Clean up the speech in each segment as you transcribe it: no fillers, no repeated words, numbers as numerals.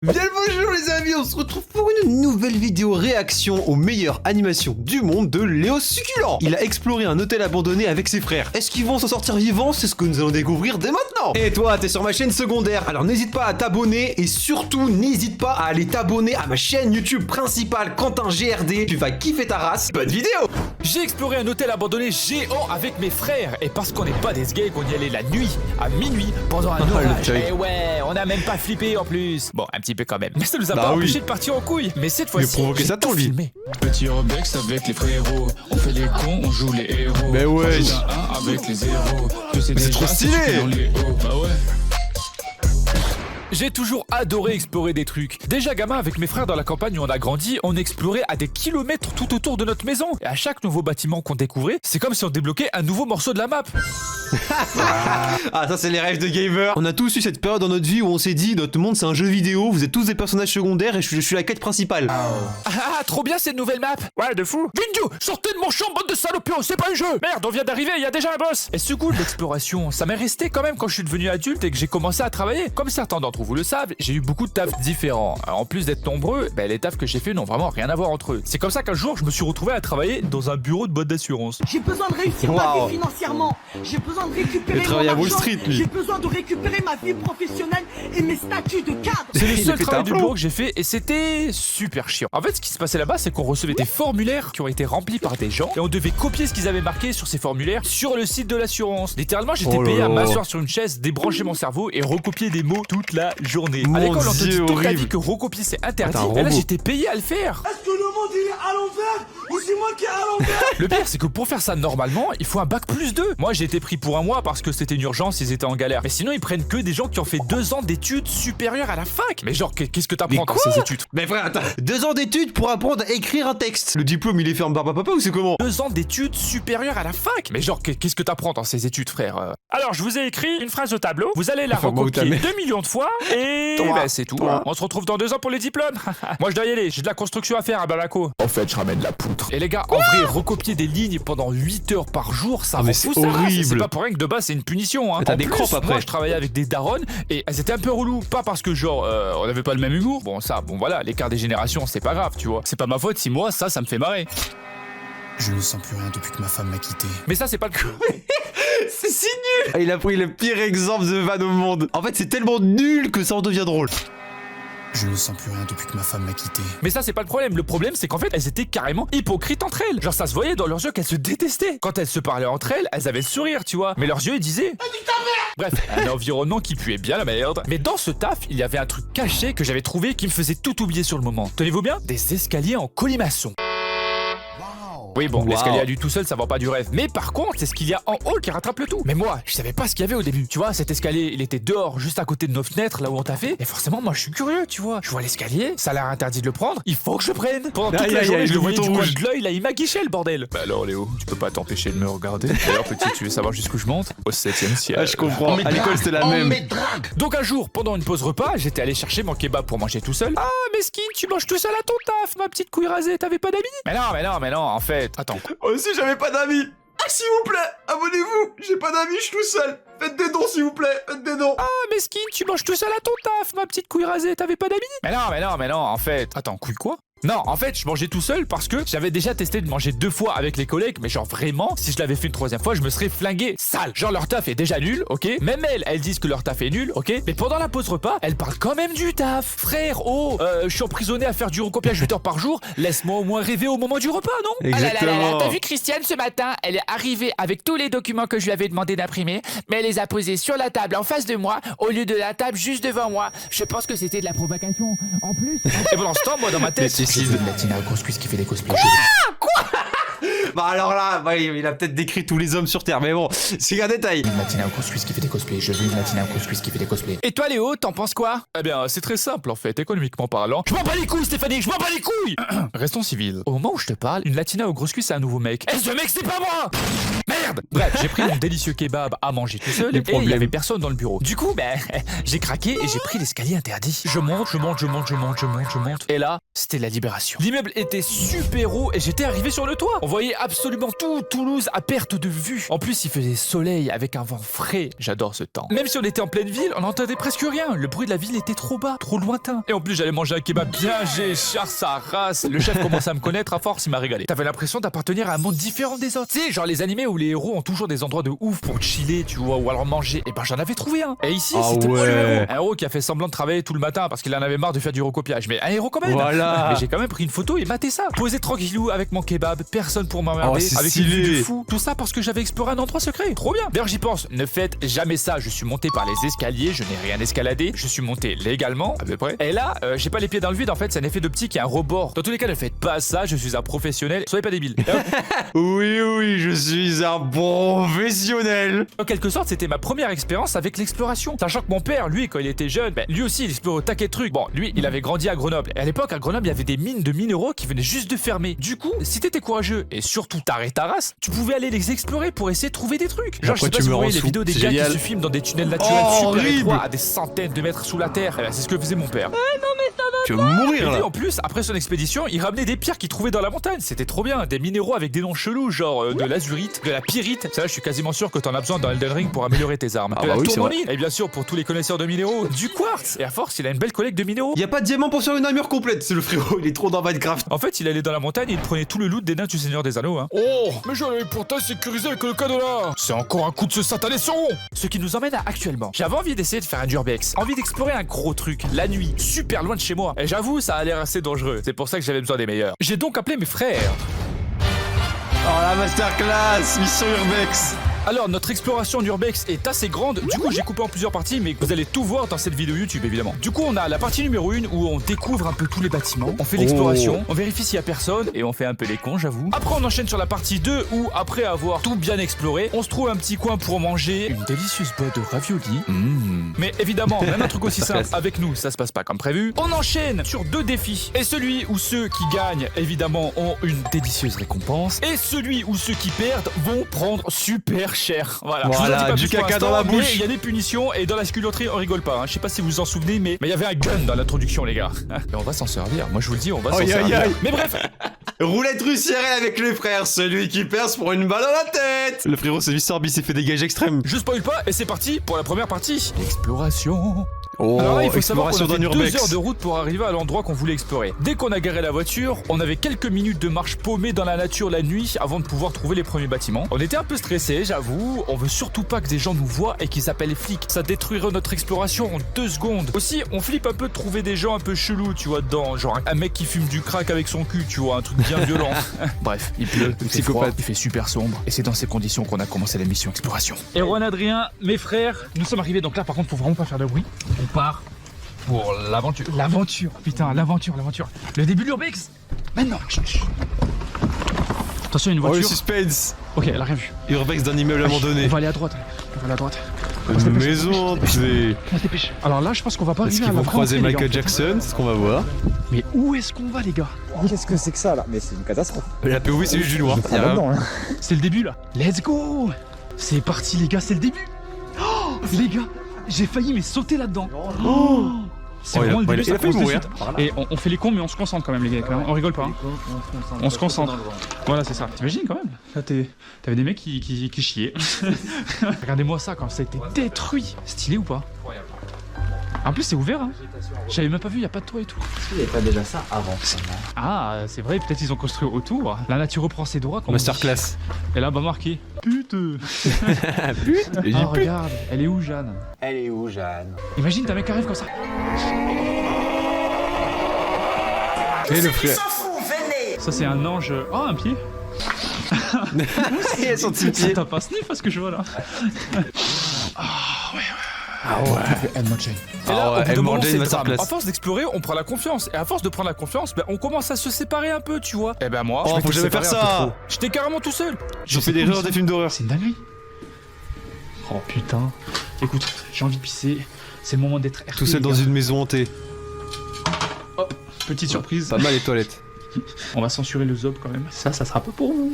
Bien le bonjour les amis, on se retrouve pour une nouvelle vidéo réaction aux meilleures animations du monde de Léo Succulent. Il a exploré un hôtel abandonné avec ses frères. Est-ce qu'ils vont s'en sortir vivants? C'est ce que nous allons découvrir dès maintenant. Et toi, t'es sur ma chaîne secondaire, alors n'hésite pas à t'abonner et surtout n'hésite pas à aller t'abonner à ma chaîne YouTube principale Quentin GRD. Tu vas kiffer ta race. Bonne vidéo. J'ai exploré un hôtel abandonné géant avec mes frères et parce qu'on n'est pas des gays qu'on y allait la nuit, à minuit, pendant un orage. Et ouais, on a même pas flippé en plus. Bon, un petit peu quand même. Mais ça nous a pas empêché de partir en couille. Mais cette fois-ci, provoquer ça ton filmé. Petit Robex avec les frérots. On fait les cons, on joue les héros. Mais ouais. On joue un avec les héros. C'est trop stylé. Bah ouais. J'ai toujours adoré explorer des trucs. Déjà gamin avec mes frères dans la campagne où on a grandi, on explorait à des kilomètres tout autour de notre maison. Et à chaque nouveau bâtiment qu'on découvrait, c'est comme si on débloquait un nouveau morceau de la map. Ah, ça c'est les rêves de gamer. On a tous eu cette période dans notre vie où on s'est dit notre monde c'est un jeu vidéo, vous êtes tous des personnages secondaires et je suis la quête principale. Ah, trop bien cette nouvelle map. Ouais, de fou. Vindio, sortez de mon champ, bande de salopios, c'est pas un jeu. Merde, on vient d'arriver, il y a déjà un boss. Et ce goût de l'exploration, ça m'est resté quand même quand je suis devenu adulte et que j'ai commencé à travailler. Comme certains d'entre vous le savent, j'ai eu beaucoup de tafs différents. En plus d'être nombreux, les tafs que j'ai fait n'ont vraiment rien à voir entre eux. C'est comme ça qu'un jour, je me suis retrouvé à travailler dans un bureau de boîte d'assurance. J'ai besoin de réussir ma vie financièrement. J'ai besoin de récupérer mon à Wall argent. Street, lui. J'ai besoin de récupérer ma vie professionnelle et mes statuts de cadre. C'est le Il a seul fait travail un du plan. bureau que j'ai fait et c'était super chiant. En fait, ce qui se passait là-bas, c'est qu'on recevait des formulaires qui ont été remplis par des gens et on devait copier ce qu'ils avaient marqué sur ces formulaires sur le site de l'assurance. Littéralement, j'étais Oh là payé à là. m'asseoir sur une chaise, débrancher mon cerveau et recopier des mots toute la journée. Mon À l'école, on te dit Dieu, toute ta horrible. vie que recopier c'est interdit. Ah, t'es un Et là, robot. j'étais payé à le faire. Est-ce que le monde il est à l'envers ou c'est moi qui est à l'envers? Le pire, c'est que pour faire ça normalement, il faut un bac plus 2. Moi, j'ai été pris pour un mois parce que c'était une urgence, ils étaient en galère. Mais sinon, ils prennent que des gens qui ont fait 2 ans d'études supérieures à la fac. Mais genre, qu'est-ce que t'apprends dans ces études? Mais frère, attends, 2 ans d'études pour apprendre à écrire un texte. Le diplôme il est fait en barbe à papa ou c'est comment? 2 ans d'études supérieures à la fac. Mais genre, qu'est-ce que t'apprends dans ces études, frère? Alors, je vous ai écrit une phrase au tableau. Vous allez la Enfin, moi, recopier t'as mis. 2 millions de fois et c'est tout. On se retrouve dans 2 ans pour les diplômes. Moi, je dois y aller. J'ai de la construction à faire à Bamako. En fait, je ramène la poutre. Et les gars, en vrai, recopier des lignes pendant 8 heures par jour, ça rend mais fou c'est ça. C'est horrible. pas pour rien que de base, c'est une punition. Hein. T'as En des plus, crampes après. Moi, je travaillais avec des daronnes et elles étaient un peu reloues. Pas parce que, genre, on avait pas le même humour. Bon, voilà, l'écart des générations, c'est pas grave, tu vois. C'est pas ma faute si moi, ça me fait marrer. Je ne sens plus rien depuis que ma femme m'a quitté. Mais ça, c'est pas le cas. C'est si nul. Il a pris le pire exemple de van au monde. En fait c'est tellement nul que ça en devient drôle. Je ne sens plus rien depuis que ma femme m'a quitté. Mais ça, c'est pas le problème. Le problème, c'est qu'en fait, elles étaient carrément hypocrites entre elles. Genre, ça se voyait dans leurs yeux qu'elles se détestaient. Quand elles se parlaient entre elles, elles avaient le sourire, tu vois. Mais leurs yeux, ils disaient. Bref, un environnement qui puait bien la merde. Mais dans ce taf, il y avait un truc caché que j'avais trouvé qui me faisait tout oublier sur le moment. Tenez-vous bien, des escaliers en colimaçon. Oui bon, Wow. l'escalier à lui tout seul ça vend pas du rêve. Mais par contre, c'est ce qu'il y a en haut qui rattrape le tout. Mais moi, je savais pas ce qu'il y avait au début. Tu vois, cet escalier, il était dehors, juste à côté de nos fenêtres, là où on t'a fait. Et forcément, moi je suis curieux, tu vois. Je vois l'escalier, ça a l'air interdit de le prendre. Il faut que je prenne. Pendant toute Aïe, la aïe, journée, aïe, je le le voyais du bouton coin rouge. de l'œil, là, il m'aguichait le bordel. Bah alors Léo, tu peux pas t'empêcher de me regarder. D'ailleurs petit, tu veux savoir jusqu'où je monte? Au 7ème ciel. Ah je comprends, à l'école c'était la même. Donc un jour, pendant une pause repas, j'étais allé chercher mon kebab pour manger tout seul. Ah, mesquine, tu manges tout seul à ton taf, ma petite couille rasée, t'avais pas d'amis? Mais non, en fait. Attends. Moi aussi j'avais pas d'amis. Ah s'il vous plaît, abonnez-vous. J'ai pas d'amis, je suis tout seul. Faites des dons s'il vous plaît, faites des dons. Ah, mesquine, tu manges tout seul à ton taf, ma petite couille rasée, t'avais pas d'amis? Mais non, en fait. Attends, couille quoi? Non, en fait, je mangeais tout seul parce que j'avais déjà testé de manger 2 fois avec les collègues, mais genre vraiment, si je l'avais fait une 3e fois, je me serais flingué sale. Genre leur taf est déjà nul, ok? Même elles disent que leur taf est nul, ok? Mais pendant la pause repas, elles parlent quand même du taf. Frère, je suis emprisonné à faire du recopiage 8 heures par jour, laisse-moi au moins rêver au moment du repas, non? Exactement. T'as vu Christiane ce matin? Elle est arrivée avec tous les documents que je lui avais demandé d'imprimer, mais elle les a posés sur la table en face de moi, au lieu de la table juste devant moi. Je pense que c'était de la provocation. En plus. Et pendant ce temps, moi dans ma tête, suicide. Une latine à grosse cuisse qui fait des cosplays. Bah alors là, il a peut-être décrit tous les hommes sur Terre, mais bon, c'est un détail. Une latine à grosse cuisse qui fait des cosplays. Je veux une latine à grosse cuisse qui fait des cosplays. Et toi Léo, t'en penses quoi? Eh bien, c'est très simple en fait, économiquement parlant. Je m'en bats les couilles Stéphanie, je m'en bats les couilles. Restons civils. Au moment où je te parle, une latina aux grosses cuisses, c'est un nouveau mec. Et ce mec, c'est pas moi. Merde. Bref, j'ai pris mon délicieux kebab à manger tout seul et il y avait personne dans le bureau. Du coup, j'ai craqué et j'ai pris l'escalier interdit. Je monte. Et là, c'était la libération. L'immeuble était super haut et j'étais arrivé sur le toit. On voyait absolument tout Toulouse à perte de vue. En plus, il faisait soleil avec un vent frais. J'adore ce temps. Même si on était en pleine ville, on n'entendait presque rien. Le bruit de la ville était trop bas, trop lointain. Et en plus, j'allais manger un kebab bien géchard sa race. Le chef commençait à me connaître à force, il m'a régalé. T'avais l'impression d'appartenir à un monde différent des autres. Tu sais, genre les animés où les héros ont toujours des endroits de ouf pour chiller, tu vois, ou alors manger. Et ben j'en avais trouvé un. Et ici, c'était pas le héros. Un héros qui a fait semblant de travailler tout le matin parce qu'il en avait marre de faire du recopiage. Mais un héros quand même. Voilà. Mais j'ai quand même pris une photo et maté ça. Posé tranquillou avec mon kebab, personne pour m'emmerder, c'est avec une vue stylé. de fou. Tout ça parce que j'avais exploré un endroit secret. Trop bien. D'ailleurs, j'y pense. Ne faites jamais ça. Je suis monté par les escaliers, je n'ai rien escaladé. Je suis monté légalement, à peu près. Et là, j'ai pas les pieds dans le vide. En fait, c'est un effet d'optique et un rebord. Dans tous les cas, ne faites pas ça. Je suis un professionnel. Soyez pas débile. Oui, je suis un professionnel. En quelque sorte, c'était ma première expérience avec l'exploration. Sachant que mon père, lui, quand il était jeune, lui aussi, il explorait au taquet de trucs. Bon, lui, il avait grandi à Grenoble. Et à l'époque, à Grenoble, il y avait des mines de minéraux qui venaient juste de fermer. Du coup, si t'étais courageux et surtout t'arrêtes ta race, tu pouvais aller les explorer pour essayer de trouver des trucs. Genre, je sais pas si vous voyez les vidéos des gars qui se filment dans des tunnels naturels super étroits à des centaines de mètres sous la terre. Eh ben, c'est ce que faisait mon père. Tu vas mourir Et là. en plus, après son expédition, il ramenait des pierres qu'il trouvait dans la montagne. C'était trop bien. Des minéraux avec des noms chelous, genre de l'azurite, de la pyrite. Ça, je suis quasiment sûr que t'en as besoin dans Elden Ring pour améliorer tes armes. Ah de bah la oui, c'est tourmaline. Et bien sûr, pour tous les connaisseurs de minéraux, du quartz. Et à force, il a une belle collecte de minéraux. Y a pas de diamant pour faire une armure complète, c'est le frérot, il est trop dans Minecraft. En fait, il allait dans la montagne et il prenait tout le loot des nains du Seigneur des Anneaux. Oh, mais je l'avais pourtant sécurisé avec le cadenas. C'est encore un coup de ce satané son. Ce qui nous emmène à actuellement. J'avais envie d'essayer de faire un Durbex. Envie d'explorer un gros truc, la nuit, super loin de chez moi. Et j'avoue, ça a l'air assez dangereux. C'est pour ça que j'avais besoin des meilleurs. J'ai donc appelé mes frères. Oh la masterclass, mission Urbex. Alors, notre exploration d'Urbex est assez grande. Du coup, j'ai coupé en plusieurs parties, mais vous allez tout voir dans cette vidéo YouTube, évidemment. Du coup, on a la partie numéro 1 où on découvre un peu tous les bâtiments. On fait l'exploration, on vérifie s'il y a personne, et on fait un peu les cons, j'avoue. Après, on enchaîne sur la partie 2 où, après avoir tout bien exploré, on se trouve un petit coin pour manger une délicieuse boîte de raviolis. Mais évidemment, même un truc aussi simple, avec nous, ça se passe pas comme prévu. On enchaîne sur 2 défis. Et celui où ceux qui gagnent, évidemment, ont une délicieuse récompense. Et celui où ceux qui perdent vont prendre super cher. Voilà, je vous en dis pas du plus pour caca dans l'instant, la bouche. mais il y a des punitions et dans la sculotterie on rigole pas. Je sais pas si vous vous en souvenez, mais il y avait un gun dans l'introduction, les gars. Et on va s'en servir. Moi je vous le dis, on va s'en servir. Mais bref. Roulette russe IRL avec les frères, celui qui perce pour une balle dans la tête. Le frérot c'est Mister B, s'est fait des gages extrêmes. Je spoil pas et c'est parti pour la première partie. L'exploration. Oh, Alors là, il faut savoir exploration qu'on a d'un fait 2 Urbex. heures de route pour arriver à l'endroit qu'on voulait explorer. Dès qu'on a garé la voiture, on avait quelques minutes de marche paumée dans la nature la nuit avant de pouvoir trouver les premiers bâtiments. On était un peu stressés, j'avoue. On veut surtout pas que des gens nous voient et qu'ils appellent les flics. Ça détruirait notre exploration en 2 secondes. Aussi, on flippe un peu de trouver des gens un peu chelous, tu vois, dedans. Genre un mec qui fume du crack avec son cul, tu vois, un truc bien violent. Bref, il pleut, il fait froid, il fait super sombre. Et c'est dans ces conditions qu'on a commencé la mission exploration. Erwan, Adrien, mes frères, nous sommes arrivés. Donc là, par contre, faut vraiment pas faire de bruit. On part pour l'aventure. L'aventure, putain, l'aventure. Le début de l'Urbex. Maintenant. Attention, une Oh le voiture. suspense. Ok, elle a rien vu. Urbex d'un immeuble abandonné. On va aller à droite. Une maison hantée. On se dépêche. Alors là, je pense qu'on va pas Est-ce arriver qu'ils à la vont croiser grande entrée, Michael les gars. Jackson? C'est ce qu'on va voir. Mais où est-ce qu'on va, les gars? Qu'est-ce que c'est que ça là? Mais c'est une catastrophe. La POV c'est juste du noir. Ah, là-dedans, hein. C'est le début là. Let's go. C'est parti, les gars, c'est le début. Oh, les gars, j'ai failli mais sauter là-dedans. Oh. C'est Oh, vraiment le début, il a ça failli commence de mourir. suite. Et on fait les cons, mais on se concentre quand même, les gars. Quand même. On rigole pas. Hein. On se concentre. Voilà, c'est ça. T'imagines quand même? Là, t'avais des mecs qui chiaient. Regardez-moi ça, quand ça a été détruit. Stylé ou pas? En plus, c'est ouvert. Hein. J'avais même pas vu, y a pas de toit et tout. Est-ce qu'il n'y avait pas déjà ça avant? Ah, c'est vrai, peut-être ils ont construit autour. La nature reprend ses droits. Comme on dit. Masterclass. Et là, bah marqué. Putain. Putain. Ah, regarde, elle est où, Jeanne? Elle est où, Jeanne? Imagine, t'as un mec qui arrive comme ça. Et le frère. Ça, c'est un ange. Oh, un pied. Et son petit Ça pied. tape un sniff à ce que je vois là. Ah ouais. Edmond Jane. Et Ah là, ouais, au bout d'un Edmond moment, Jane c'est le masterclass. drame. À force d'explorer, on prend la confiance. Et à force de prendre la confiance, on commence à se séparer un peu, tu vois. Et ben moi, Oh, je m'étais faut jamais faire séparé un peu ça. trop. J'étais carrément tout seul. J'ai fait des erreurs des films d'horreur. C'est une dinguerie. Oh putain. Écoute, j'ai envie de pisser. C'est le moment d'être RP. Tout seul dans une maison hantée. Oh, petite surprise. Pas mal les toilettes. On va censurer le zob quand même. Ça sera pas pour vous.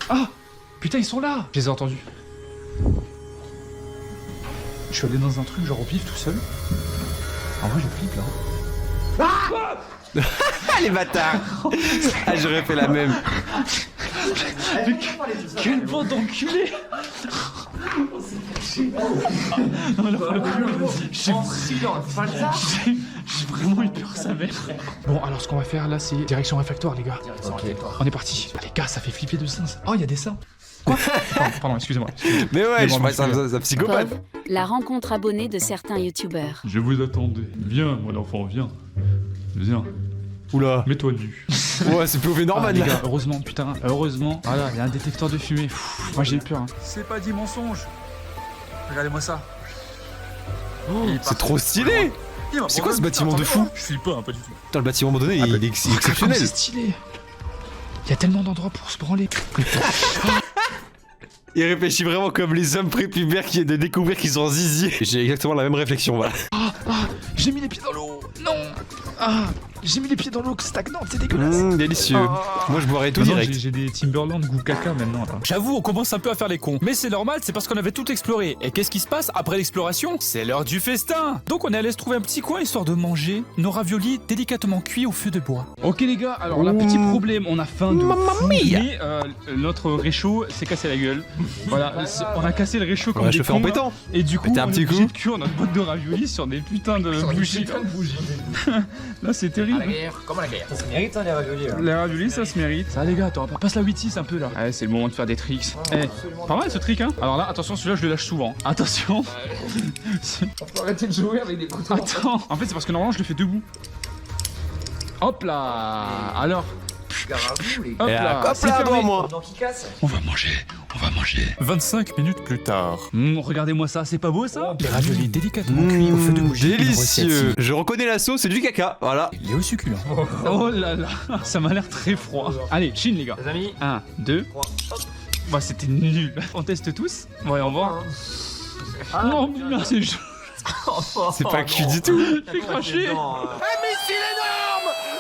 Ah putain, ils sont là. Je les ai entendus. Je suis allé dans un truc genre au pif tout seul. En vrai, je flippe là. Ah les bâtards. Ah j'aurais fait la même. Quelle bande d'enculés. Non, là, pour le coup, j'ai vraiment eu peur, sa mère. Bon, alors ce qu'on va faire là, c'est direction réfectoire, les gars. On est parti. Ah, les gars, ça fait flipper de sens. Oh, il y a des seins. Quoi? Pardon, excusez-moi. Mais ouais, je bon, crois que c'est un psychopathe. La rencontre abonnée de certains youtubeurs. Je vous attendais. Viens, mon enfant, viens. Viens. Oula. Mets-toi nu. Ouais, c'est POV Norman Les là. gars, heureusement, putain, heureusement. Voilà, il y a un détecteur de fumée. Pff, moi j'ai eu peur. Hein. C'est pas dit mensonge. Regardez-moi ça. C'est trop stylé. C'est quoi ce bâtiment de fou? Je suis pas, pas du tout. Putain, le bâtiment abandonné, il est exceptionnel. C'est stylé. Il y a tellement d'endroits pour se branler. Il réfléchit vraiment comme les hommes prépubères qui viennent de découvrir qu'ils sont en zizi. J'ai exactement la même réflexion, voilà. J'ai mis les pieds dans l'eau. Non. J'ai mis les pieds dans l'eau stagnante, c'est dégueulasse. Délicieux. Moi, je boirais tout Maintenant, direct. J'ai des Timberland goût caca maintenant. Là. J'avoue, on commence un peu à faire les cons. Mais c'est normal, c'est parce qu'on avait tout exploré. Et qu'est-ce qui se passe après l'exploration? C'est l'heure du festin. Donc on est allé se trouver un petit coin histoire de manger nos raviolis délicatement cuits au feu de bois. Ok les gars, alors là petit problème, on a faim de fou, mais notre réchaud s'est cassé la gueule. Voilà, on a cassé le réchaud comme Ouais, des je le fais en cons, là. pétant. Et du coup, Mettez on un est petit obligé coup. de cuire notre boîte de raviolis sur des putains de bougies. Là c'est terrible. Comment la guerre? Ça mérite hein, les raviolis. Les raviolis ça se mérite. Ça les gars, attends, passe la 8-6 un peu là. Ouais, c'est le moment de faire des tricks. Pas mal ce trick hein. Alors là, attention, celui-là je le lâche souvent. Attention. On peut arrêter de jouer avec des couteaux. Attends. En fait c'est parce que normalement je le fais debout. Hop là. Alors. Hop Et là. hop c'est là, fermé. devant moi. Qui casse. On va manger. 25 minutes plus tard. Regardez-moi ça, c'est pas beau ça? Les raviolis délicatement cuits au feu de bougie. Une recette Délicieux. Je reconnais la sauce, c'est du caca. Voilà. Léo succulent. Oh là là, ça m'a l'air très froid. Allez, chine les gars. Les amis. 1, 2. Bah c'était nul. On teste tous. Voyons voir. Oh putain, c'est chaud. C'est pas cuit du tout. J'ai craché.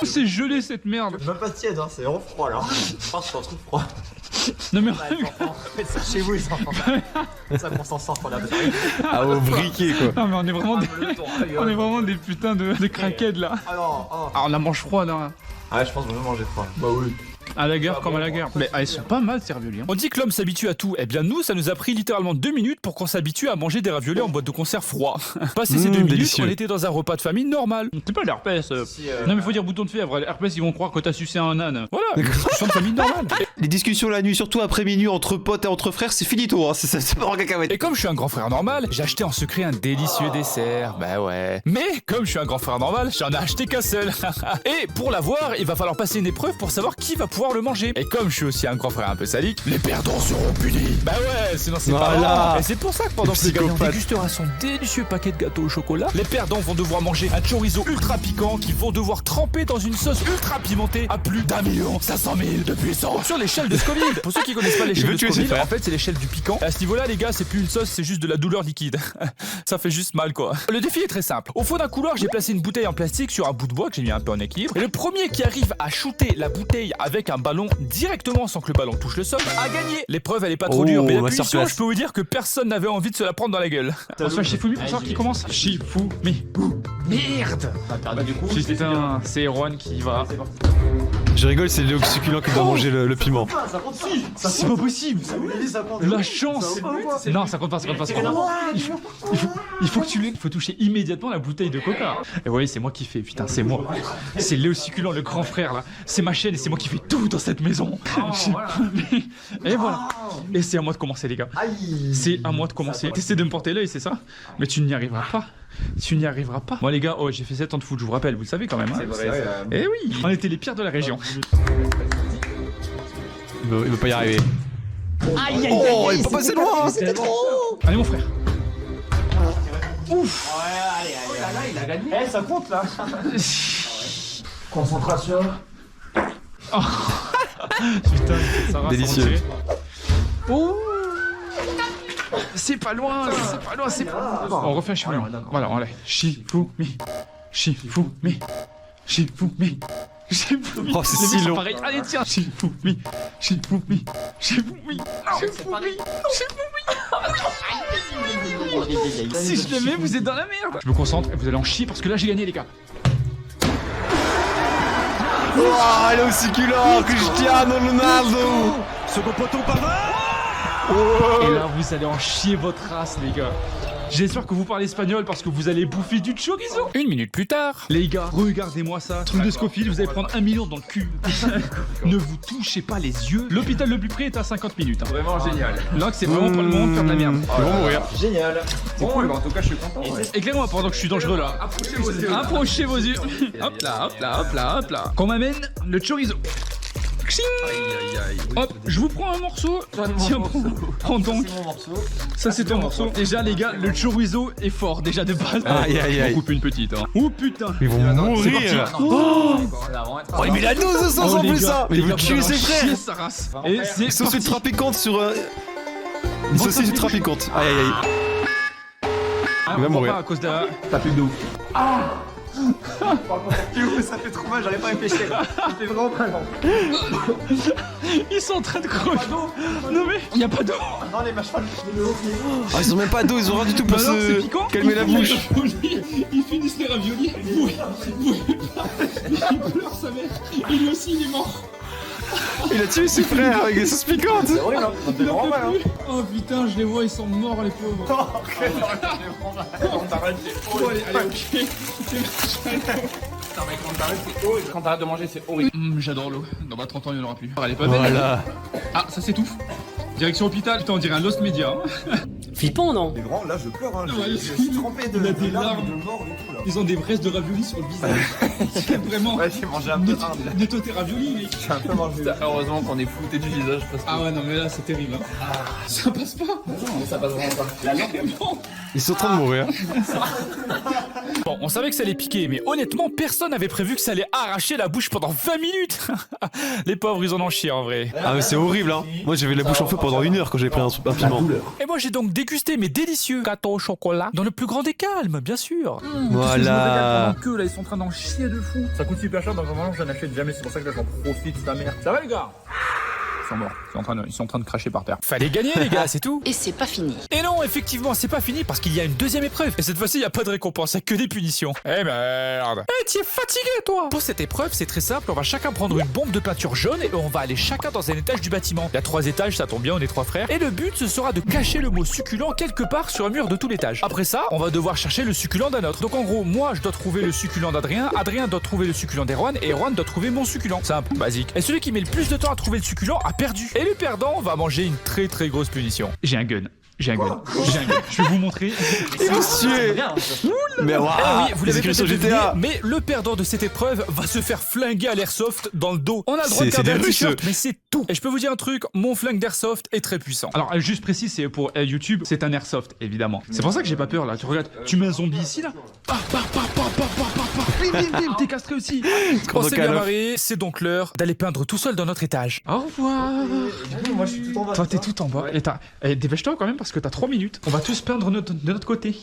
C'est gelé cette merde. Même pas tiède, hein, c'est vraiment froid là. Je suis en trop froid. Non mais Faites ça chez vous les enfants. Ça qu'on s'en sort pour la bataille. Ah, au briquet quoi. non mais on est vraiment des putains de craquettes là. Ah non, Ah on la mange froide là. ouais, je pense que je vais manger froid. Bah oui. À la guerre comme à la guerre. Mais elles sont pas mal ces raviolis. Hein. On dit que l'homme s'habitue à tout. Eh bien nous, ça nous a pris littéralement 2 minutes pour qu'on s'habitue à manger des raviolis en boîte de conserve froid. Passé ces 2 minutes, délicieux. on était dans un repas de famille normal. C'est pas l'herpès. Non mais faut dire bouton de fièvre. L'herpès ils vont croire que t'as sucé un âne. Voilà, une discussion de famille normale. Les discussions la nuit, surtout après minuit entre potes et entre frères, c'est finito. Hein. C'est pas en cacahuète. Et comme je suis un grand frère normal, j'ai acheté en secret un délicieux dessert. Bah ouais. Mais comme je suis un grand frère normal, j'en ai acheté qu'un seul. Et pour l'avoir, il va falloir passer une épreuve pour savoir qui va pouvoir le manger. Et comme je suis aussi un grand frère un peu sadique, les perdants seront punis. Bah ouais, sinon c'est pas Voilà. marrant. Et c'est pour ça que pendant que le gagnant Psychopathe. dégustera son délicieux paquet de gâteaux au chocolat, les perdants vont devoir manger un chorizo ultra piquant qu'ils vont devoir tremper dans une sauce ultra pimentée à plus d'1 500 000 de puissance sur l'échelle de Scoville. Pour ceux qui connaissent pas l'échelle veut de tuer ses Scoville, frères. en fait c'est l'échelle du piquant. À ce niveau-là les gars, c'est plus une sauce, c'est juste de la douleur liquide. Ça fait juste mal quoi. Le défi est très simple. Au fond d'un couloir, j'ai placé une bouteille en plastique sur un bout de bois que j'ai mis un peu en équilibre. Et le premier qui arrive à shooter la bouteille avec un ballon directement sans que le ballon touche le sol a gagné. L'épreuve elle est pas trop Oh, dure, mais la masterclass. punition, je peux vous dire que personne n'avait envie de se la prendre dans la gueule. On se fait Shifumi pour savoir qui commence. Shifumi. Merde. Putain, c'est Erwan qui va. Je rigole, c'est Léo succulent qui doit manger le piment. C'est pas possible. La chance. Non, ça compte pas, ça compte pas, ça compte pas. Il faut que tu l'aies. Il faut toucher immédiatement la bouteille de coca. Et vous voyez, c'est moi qui fais. Putain, c'est moi. C'est Léo Succulent, le grand frère là. C'est ma chaîne et c'est moi qui fais tout dans cette maison. Et voilà. Et c'est à moi de commencer, les gars. C'est à moi de commencer. T'essaies de me porter l'œil, c'est ça? Mais tu n'y arriveras pas. Tu n'y arriveras pas. Moi, les gars, oh, j'ai fait 7 ans de foot, je vous rappelle, vous le savez quand même. Hein. C'est vrai. Eh oui, on était les pires de la région. Il va pas y arriver. Oh, il est pas passé loin. Allez, mon frère. Il a gagné. Eh, ça compte là. Concentration. Putain, Sarah, Délicieux. Oh, c'est pas loin, c'est pas loin, c'est pas loin. On refait un Shifumi. Voilà, on l'a. Shifumi. Shifumi. Shifumi. Shifumi. Oh, c'est Les si mecs sont long. pareils. Allez, tiens. Shifumi. Shifumi. Shifumi. Shifumi. Si je le mets, vous êtes dans la merde. Je me concentre et vous allez en chier parce que là j'ai gagné, les gars. Oh, elle est au succulent, Cristiano Ronaldo. Second poteau, Pavard. Et là, vous allez en chier votre race, les gars. J'espère que vous parlez espagnol parce que vous allez bouffer du chorizo. 1 minute plus tard. Les gars, regardez-moi ça. Truc de Scofield, vous allez prendre 1 million dans le cul. Ne vous touchez pas les yeux. L'hôpital le plus près est à 50 minutes. Hein. Vraiment génial. Là, c'est vraiment pas le moment de faire de la merde. Ils vont mourir. Génial. Bon, cool. En tout cas, je suis content. Ouais. Éclairez-moi pendant que je suis dangereux là. Approchez vos yeux. Approchez vos yeux. Hop là, hop là, hop là, hop là. Qu'on m'amène le chorizo. Xing. Hop, je vous prends un morceau. Tiens, prends donc. C'est mon morceau. Ça, c'est ton morceau. Déjà, les gars, le chorizo est fort déjà de base. Aïe, aïe, aïe. On coupe une petite. Hein. Oh putain. Ils vont mourir. Oh, Oh, mais la dose de sens en les plus, gars, ça. Mais il les veut gars, tuer vous ses allez en chier frères. sa race. Et c'est Sauce parti. ultra piquante sur. Une saucisse ultra piquante. Aïe, aïe, aïe. Ah, Il va on mourir. pas à cause de la... T'as plus de ouf. Ça fait trop mal, j'arrive pas à réfléchir. Ça fait vraiment mal. Ils sont en train de crever. Non mais, y a pas d'eau. Non, les machins. Ah, ils ont même pas d'eau, ils ont rien du tout pour Bah alors, c'est se piquant. calmer la bouche. Ils finissent les raviolis. Il pleure sa mère. Et lui aussi, il est mort. Il a tué ses frères avec des sauces piquantes. C'est horrible, hein. Ça fait vraiment mal, hein. Oh putain, je les vois, ils sont morts les pauvres. On t'arrête, c'est Bon, horrible. allez, ok. Non, mais quand t'arrêtes, c'est horrible. Quand t'arrêtes de manger, c'est horrible. J'adore l'eau. Dans 30 ans, il n'y en aura plus. Elle est pas belle. Voilà. Ah, ça s'étouffe. Direction hôpital. Putain, on dirait un Lost Media. Flippant, non? Mais vraiment, là, je pleure, hein. Ouais, Je suis trempé de il a des larmes. de mort et tout, là. Ils ont des restes de raviolis sur le visage. Vraiment. Ouais, j'ai mangé un peu hard, là. Nettoie tes raviolis, mec. J'ai un peu mangé. Heureusement qu'on est flouté du visage parce que. Ah ouais, non, mais là, c'est terrible. Hein. Ça passe pas. Non, ça passe vraiment pas. La langue est Ils sont en train de mourir. Bon, on savait que ça allait piquer, mais honnêtement, personne n'avait prévu que ça allait arracher la bouche pendant 20 minutes. Les pauvres, ils en ont chié en vrai. Ah, mais c'est horrible, hein. Moi, j'avais la bouche en feu pendant 1 heure quand j'ai pris un piment. Et moi, j'ai donc dégusté mes délicieux gâteaux au chocolat dans le plus grand des calmes, bien sûr. Voilà. Que là, ils sont en train d'en chier de fou. Ça coûte super cher, donc vraiment, j'en achète jamais. C'est pour ça que là, j'en profite, sa mère. Ça va, les gars? Ils sont morts. Ils sont en train de cracher par terre. Fallait gagner, les gars, c'est tout. Et c'est pas fini. Et non, effectivement, c'est pas fini parce qu'il y a une deuxième épreuve. Et cette fois-ci, il n'y a pas de récompense, il y a que des punitions. Eh merde. Eh, tu es fatigué, toi. Pour cette épreuve, c'est très simple. On va chacun prendre une bombe de peinture jaune et on va aller chacun dans un étage du bâtiment. Il y a 3 étages, ça tombe bien, on est 3 frères. Et le but, ce sera de cacher le mot succulent quelque part sur un mur de tout l'étage. Après ça, on va devoir chercher le succulent d'un autre. Donc en gros, moi, je dois trouver le succulent d'Adrien, Adrien doit trouver le succulent d'Erwan et Erwan doit trouver mon succulent. Simple, basique. Et celui qui met le plus de temps à trouver le succulent a perdu. Et le perdant va manger une très très grosse punition. J'ai un gun. J'ai un gun. Je vais vous montrer. Ils vont se tuer. Mais waouh. Eh oui, vous l'avez peut-être sur deviné, GTA. mais le perdant de cette épreuve va se faire flinguer à l'airsoft dans le dos. On a le droit de C'est garder un des Russes. t-shirt, mais c'est tout. Et je peux vous dire un truc, mon flingue d'airsoft est très puissant. Alors, juste précis, c'est pour YouTube, c'est un airsoft, évidemment. C'est pour ça que j'ai pas peur là. Tu regardes, tu mets un zombie ici là. Bim, t'es castré aussi. On s'est bien marré, c'est donc l'heure d'aller peindre tout seul dans notre étage. Au revoir. Moi, je suis tout en bas. Toi, t'es tout en bas. Et dépêche-toi quand même parce que t'as 3 minutes. On va tous peindre de notre côté.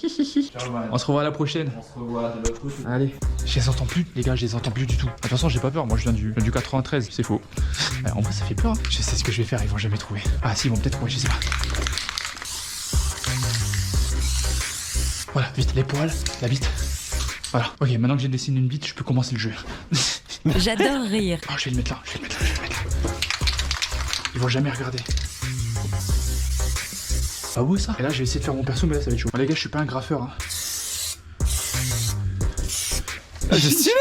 On se revoit à la prochaine. On se revoit de l'autre côté. Allez. Je les entends plus, les gars, je les entends plus du tout. De toute façon, j'ai pas peur. Moi, je viens du 93. C'est faux. En vrai, ça fait peur. Hein. Je sais ce que je vais faire. Ils vont jamais trouver. Ah, si, ils vont peut-être trouver. Je sais pas. Voilà, vite, les poils, la bite. Voilà. Ok, maintenant que j'ai dessiné une bite, je peux commencer le jeu. J'adore rire. Oh, je vais le mettre là. Ils vont jamais regarder. Ah ouais ça. Et là, je vais essayer de faire mon perso, mais là, ça va être chaud. Bon, les gars, je suis pas un graffeur. Hein. Ah, c'est stylé.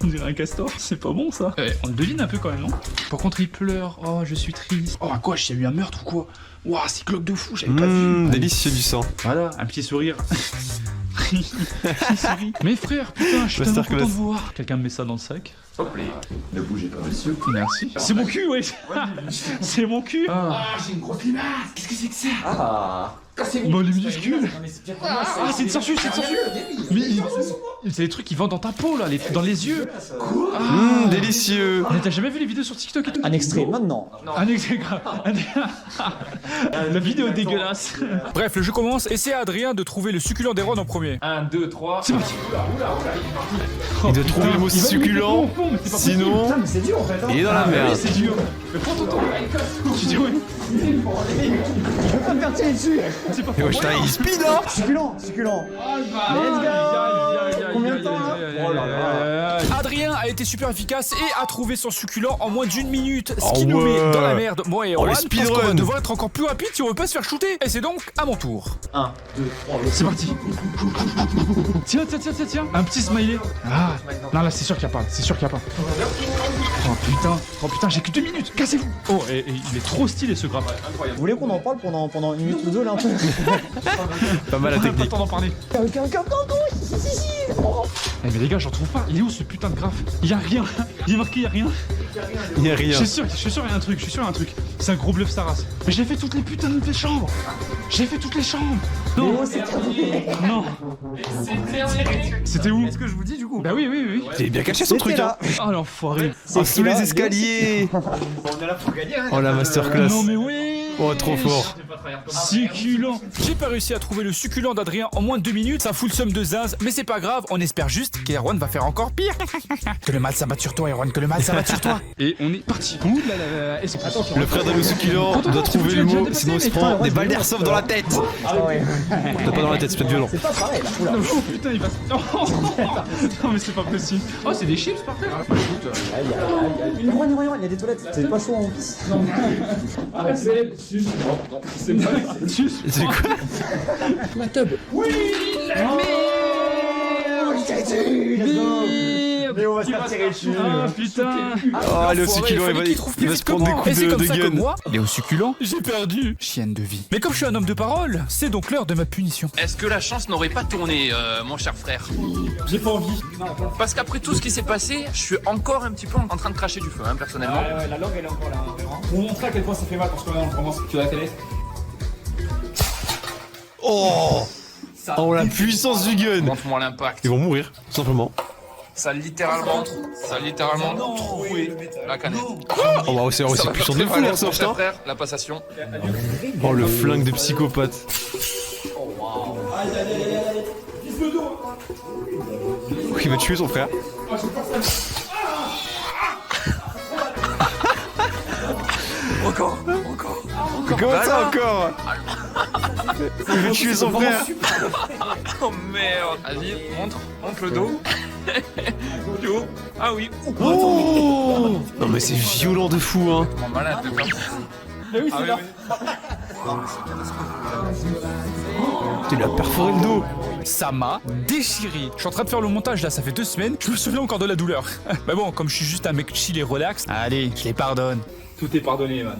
On dirait un castor, c'est pas bon ça. On le devine un peu quand même, non? Par contre, il pleure. Oh, je suis triste. Oh, à quoi? Il y a eu un meurtre ou quoi? Waouh, c'est cloque de fou, j'avais pas vu. Délicieux du sang. Voilà, un petit sourire. Petit sourire. Mes frères, putain, je suis tellement content de vous voir. Quelqu'un me met ça dans le sac. Hop, ne bougez pas, monsieur. Merci. C'est mon cul, ouais. C'est mon cul. J'ai une grosse limace. Qu'est-ce que c'est que ça? Ah. Bon, les minuscules. Ah, c'est une sangsue, c'est une sangsue. Mais c'est les trucs qui vendent dans ta peau là, dans les yeux. Délicieux. Mais t'as jamais vu les vidéos sur TikTok et tout? Un extrait, maintenant. Un extrait grave. La vidéo est dégueulasse. Bref, le jeu commence et c'est à Adrien de trouver le succulent d'Erwan en premier. 1, 2, 3. C'est parti. Il doit trouver le mot succulent. Sinon, Putain, mais c'est dur en fait. Hein. il est dans la merde. C'est dur. Mais prends ton temps. Tu dis ouais. Je peux pas me faire tirer dessus. C'est pas Et ouais, putain, il speed, hein. Succulent, succulent. Let's go. combien de temps là? Oh là là. Adrien a été super efficace et a trouvé son succulent en moins d'1 minute, ce qui Oh nous met ouais. dans la merde. Moi et Oh, le Erwan, parce qu'on va speedrun. devoir être encore plus rapide si on veut pas se faire shooter. Et c'est donc à mon tour. 1, 2, 3, C'est parti. Tiens. Un petit smiley. Ah, non, là, c'est sûr qu'il y a pas. C'est sûr qu'il y a pas. Oh putain, j'ai que 2 minutes. Cassez-vous. Oh, et il est trop stylé ce grappe. Vous voulez qu'on en parle pendant une minute ou deux là un peu? Pas mal la On a pas le technique. temps d'en parler. Eh mais les gars, j'en trouve pas. Il est où ce putain de graphe? Il y a rien. Il est marqué, il y a rien. Il y a Je rien. suis sûr, il y a un truc. C'est un gros bluff sa race. Mais j'ai fait toutes les putains de chambres. Non. Non. C'était où? Est-ce que je vous dis du coup? Bah oui. Il est bien caché son truc, hein. Oh l'enfoiré. Oh, sous les escaliers. Oh la masterclass. Non mais oui. Oh, trop fort. Succulent. J'ai pas réussi à trouver le succulent d'Adrien en moins de 2 minutes, ça fout le somme de zinz, mais c'est pas grave, on espère juste qu'Erwan va faire encore pire. Que le mal s'abatte sur toi, Erwan, que le mal s'abatte sur toi. Et on est parti. Ouh là là. Attention. Le frère de nos succulents doit trouver le mot, sinon il se prend des balles d'airsoft dans la tête. Ah ouais. Pas dans la tête, c'est peut-être violent. C'est pas pareil là. Oula. Oh putain, il va. Non mais c'est pas possible. Oh c'est des chips par contre. Il y a des toilettes. C'est pas chaud en pisse. C'est quoi? Mais on va se faire tirer dessus. Ah putain. Oh, Léo Succulent, il va se prendre des coups de gun. Moi, Léo Succulent, j'ai perdu. Chienne de vie. Mais comme je suis un homme de parole, c'est donc l'heure de ma punition. Est-ce que la chance n'aurait pas tourné, mon cher frère? J'ai pas envie. Parce qu'après tout ce qui s'est passé, je suis encore un petit peu en train de cracher du feu, hein, personnellement. Ouais, la langue elle est encore là. Pour vous montrer à quel point ça fait mal parce que là on commence. Tu vois la télé? Oh. Oh, la puissance du gun. Montre-moi l'impact. Ils vont mourir, tout simplement. Ça a littéralement troué la canette. Oh bah c'est Ça m'a puissant fait de fou mal, l'airsoft, mon cher hein. frère, la passation. Oh, le flingue de psychopathe. Il va tuer son frère. Comment ça encore? Il veut tuer son frère. Oh merde. Vas-y, montre le dos. Du haut. Ah oui. Oh. Non mais c'est violent de fou, hein. Mon malade de pas. Mais oui, c'est là. Il lui a perforé le dos. Ça m'a déchiré. Je suis en train de faire le montage là, ça fait 2 semaines. Je me souviens encore de la douleur. Mais bon, comme je suis juste un mec chill et relax, allez, je les pardonne. Tout est pardonné, man.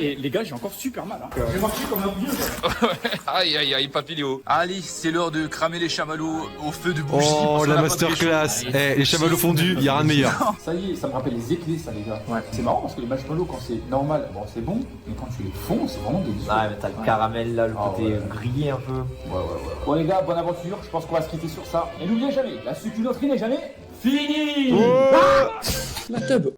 Et les gars, j'ai encore super mal. Hein. J'ai marché comme un vieux. Aïe aïe aïe, papy Léo. Allez, c'est l'heure de cramer les chamallows au feu de bougie. Oh, la masterclass. Eh, les chamallows fondus, y a rien de meilleur. Ça y est, ça me rappelle les éclés, ça, les gars. Ouais. C'est marrant parce que les marshmallows, quand c'est normal, bon, c'est bon. Mais quand tu les fonds, c'est vraiment délicieux. Ouais, mais t'as le caramel là, le côté grillé un peu. Bon, les gars, bonne aventure. Je pense qu'on va se quitter sur ça. Et n'oubliez jamais, la succulotterie n'est jamais finie.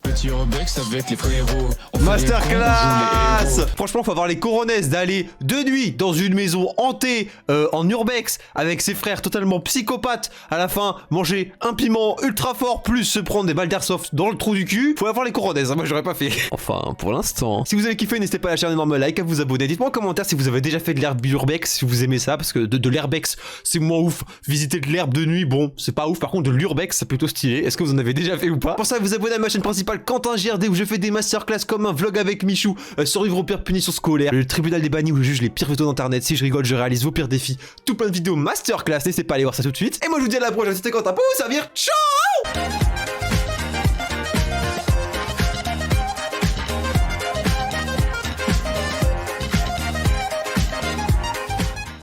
Petit Robex avec les frérots. Masterclass. Franchement, faut avoir les coronesses d'aller de nuit dans une maison hantée en urbex avec ses frères totalement psychopathes. À la fin, manger un piment ultra fort plus se prendre des balles d'airsoft dans le trou du cul. Faut avoir les coronesses, hein, moi j'aurais pas fait. Enfin, pour l'instant. Si vous avez kiffé, n'hésitez pas à lâcher un énorme like, à vous abonner. Dites-moi en commentaire si vous avez déjà fait de l'herbe urbex, si vous aimez ça, parce que de l'herbex, c'est moins ouf. Visiter de l'herbe de nuit, bon, c'est pas ouf. Par contre, de l'urbex, c'est plutôt stylé. Est-ce que vous en avez déjà fait ou pas? Pour ça, vous abonnez à ma chaîne principale Quentin JRD où je fais des masterclass comme un vlog avec Michou, survivre aux pires punitions scolaires, le tribunal des bannis où je juge les pires photos d'internet. Si je rigole, je réalise vos pires défis. Tout plein de vidéos masterclass, n'hésitez pas à aller voir ça tout de suite. Et moi, je vous dis à la prochaine, c'était Quentin pour vous servir. Ciao!